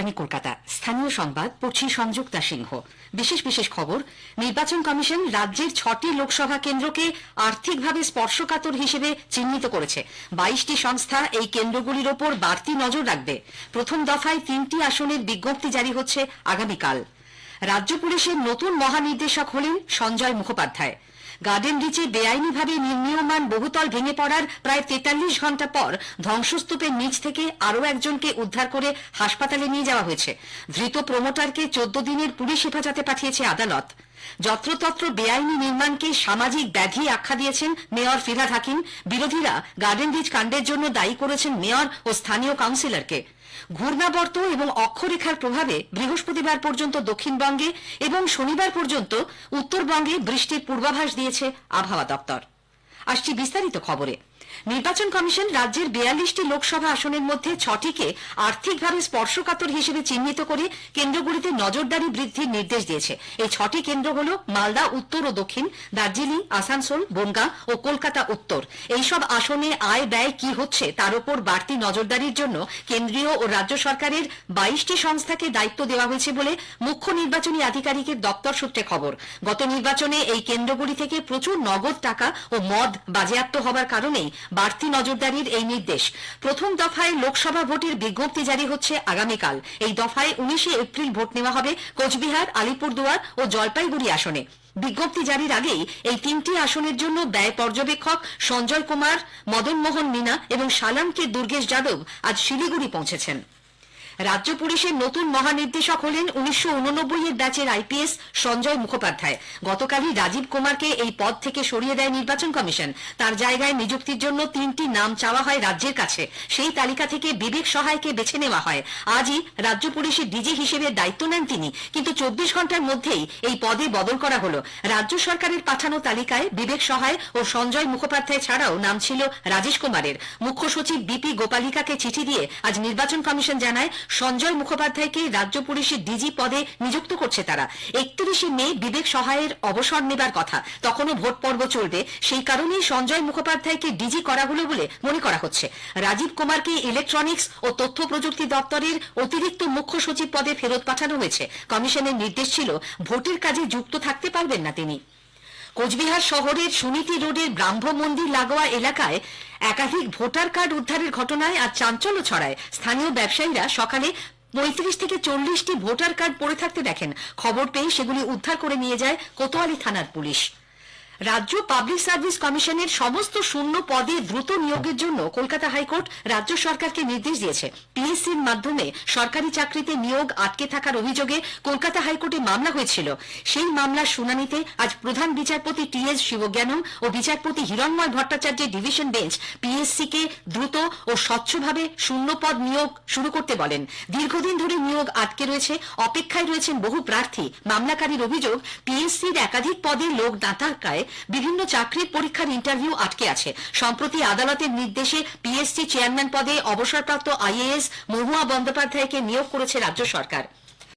আকাশবাণী কলকাতা। স্থানীয় সংবাদ পড়ছি সংযুক্তা সিংহ। বিশেষ খবর। নির্বাচন কমিশন রাজ্যের 6টি লোকসভা কেন্দ্রকে আর্থিকভাবে স্পর্শকাতর হিসেবে চিহ্নিত করেছে। 22টি সংস্থা এই কেন্দ্রগুলির ওপর বাড়তি নজর রাখবে। প্রথম দফায় 3টি আসনের বিজ্ঞপ্তি জারি হচ্ছে আগামীকাল। রাজ্য পুলিশের নতুন মহানির্দেশক হলেন সঞ্জয় মুখোপাধ্যায়। গার্ডেন রিচে বেআইনিভাবে নির্মীয়মান বহুতল ভেঙে পড়ার প্রায় 43 ঘণ্টা পর ধ্বংসস্তূপের নিচ থেকে আরও একজনকে উদ্ধার করে হাসপাতালে নিয়ে যাওয়া হয়েছে। ধৃত প্রমোটারকে 14 দিনের পুলিশ হেফাজতে পাঠিয়েছে আদালত। যত্রতত্র বেআইনি নির্মাণকে সামাজিক ব্যাধি আখ্যা দিয়েছেন মেয়র ফিরহাদ হাকিম। বিরোধীরা গার্ডেন রিচ কাণ্ডের জন্য দায়ী করেছেন মেয়র ও স্থানীয় কাউন্সিলরকে। ঘূর্ণাবর্ত এবং অক্ষরেখার প্রভাবে বৃহস্পতিবার পর্যন্ত দক্ষিণবঙ্গে এবং শনিবার পর্যন্ত উত্তরবঙ্গে বৃষ্টির পূর্বাভাস দিয়েছে আবহাওয়া দপ্তর। আসছি বিস্তারিত খবরে। নির্বাচন কমিশন রাজ্যের 42টি লোকসভা আসনের মধ্যে 6টিকে আর্থিকভাবে স্পর্শকাতর হিসেবে চিহ্নিত করে কেন্দ্রগুলিতে নজরদারি বৃদ্ধির নির্দেশ দিয়েছে। এই 6টি কেন্দ্র হল মালদা উত্তর ও দক্ষিণ, দার্জিলিং, আসানসোল, বনগাঁ ও কলকাতা উত্তর। এইসব আসনে আয় ব্যয় কি হচ্ছে তার উপর বাড়তি নজরদারির জন্য কেন্দ্রীয় ও রাজ্য সরকারের 22টি সংস্থাকে দায়িত্ব দেওয়া হয়েছে বলে মুখ্য নির্বাচনী আধিকারিকের দপ্তর সূত্রে খবর। গত নির্বাচনে এই কেন্দ্রগুলি থেকে প্রচুর নগদ টাকা ও মদ বাজেয়াপ্ত হবার কারণেই বাড়তি নজরদারির এই নির্দেশ। প্রথম দফায় লোকসভা ভোটের বিজ্ঞপ্তি জারি হচ্ছে আগামীকাল। এই দফায় 19 এপ্রিল ভোট নেওয়া হবে কোচবিহার, আলিপুরদুয়ার ও জলপাইগুড়ি আসনে। বিজ্ঞপ্তি জারির আগেই এই 3টি আসনের জন্য ব্যয় পর্যবেক্ষক সঞ্জয় কুমার, মদন মোহন মিনা এবং সালামকে দুর্গেশ যাদব আজ শিলিগুড়ি পৌঁছেছেন। রাজ্য পুলিশের নতুন মহানির্দেশক হলেন 1989 এর ব্যাচের আইপিএস সঞ্জয় মুখোপাধ্যায়। গতকালই রাজীব কুমারকে এই পদ থেকে সরিয়ে দেয় নির্বাচন কমিশন। তার জায়গায় নিযুক্তির জন্য 3টি নাম চাওয়া হয় রাজ্যের কাছে। সেই তালিকা থেকে বিবেক সহায়কে বেছে নেওয়া হয়। আজই রাজ্য পুলিশের ডিজি হিসেবে দায়িত্ব নেন তিনি, কিন্তু 24 ঘন্টার মধ্যেই এই পদে বদল করা হলো। রাজ্য সরকারের পাঠানো তালিকায় বিবেক সহায় ও সঞ্জয় মুখোপাধ্যায় ছাড়াও নাম ছিল রাজেশ কুমারের। মুখ্য সচিব বিপি গোপালিকাকে চিঠি দিয়ে আজ নির্বাচন কমিশন জানায় সঞ্জয় মুখোপাধ্যায়কে রাজ্য পুলিশের ডিজি পদে নিযুক্ত করছে তারা। 31 মে বিবেক সহায়ের অবসর নেবার কথা, তখনও ভোট পর্ব চলবে। সেই কারণেই সঞ্জয় মুখোপাধ্যায়কে ডিজি করা হলো বলে মনে করা হচ্ছে। রাজীব কুমারকে ইলেকট্রনিক্স ও তথ্য প্রযুক্তি দপ্তরের অতিরিক্ত মুখ্য সচিব পদে ফেরত পাঠানো হয়েছে। কমিশনের নির্দেশ ছিল ভোটের কাজে যুক্ত থাকতে পারবেন না তিনি। কোচবিহার শহরের সুনীতি রোডের ব্রাহ্ম মন্দির লাগোয়া এলাকায় একাধিক ভোটার কার্ড উদ্ধারের ঘটনায় আজ চাঞ্চল্য ছড়ায়। স্থানীয় ব্যবসায়ীরা সকালে 35 থেকে 40টি ভোটার কার্ড পড়ে থাকতে দেখেন। খবর পেয়ে সেগুলি উদ্ধার করে নিয়ে যায় কোতোয়ালি থানার পুলিশ। রাজ্য পাবলিক সার্ভিস কমিশনের সমস্ত শূন্য পদে দ্রুত নিয়োগের জন্য কলকাতা হাইকোর্ট রাজ্য সরকারকে নির্দেশ দিয়েছে। পিএসসির মাধ্যমে সরকারি চাকরিতে নিয়োগ আটকে থাকার অভিযোগে কলকাতা হাইকোর্টে মামলা হয়েছিল। সেই মামলার শুনানিতে আজ প্রধান বিচারপতি টি.এস. শিবজ্ঞানম ও বিচারপতি হিরণময় ভট্টাচার্যের ডিভিশন বেঞ্চ পিএসসিকে দ্রুত ও স্বচ্ছভাবে শূন্য পদ নিয়োগ শুরু করতে বলেন। দীর্ঘদিন ধরে নিয়োগ আটকে রয়েছে, অপেক্ষায় রয়েছেন বহু প্রার্থী। মামলাকারীর অভিযোগ, পিএসসির একাধিক পদে লোক না থাকায় বিভিন্ন চাকরির পরীক্ষার ইন্টারভিউ আটকে আছে। সম্প্রতি আদালতের নির্দেশে পিএসসি চেয়ারম্যান পদে অবসরপ্রাপ্ত আইএএস মহুয়া বন্দ্যোপাধ্যায়কে নিয়োগ করেছে রাজ্য সরকার।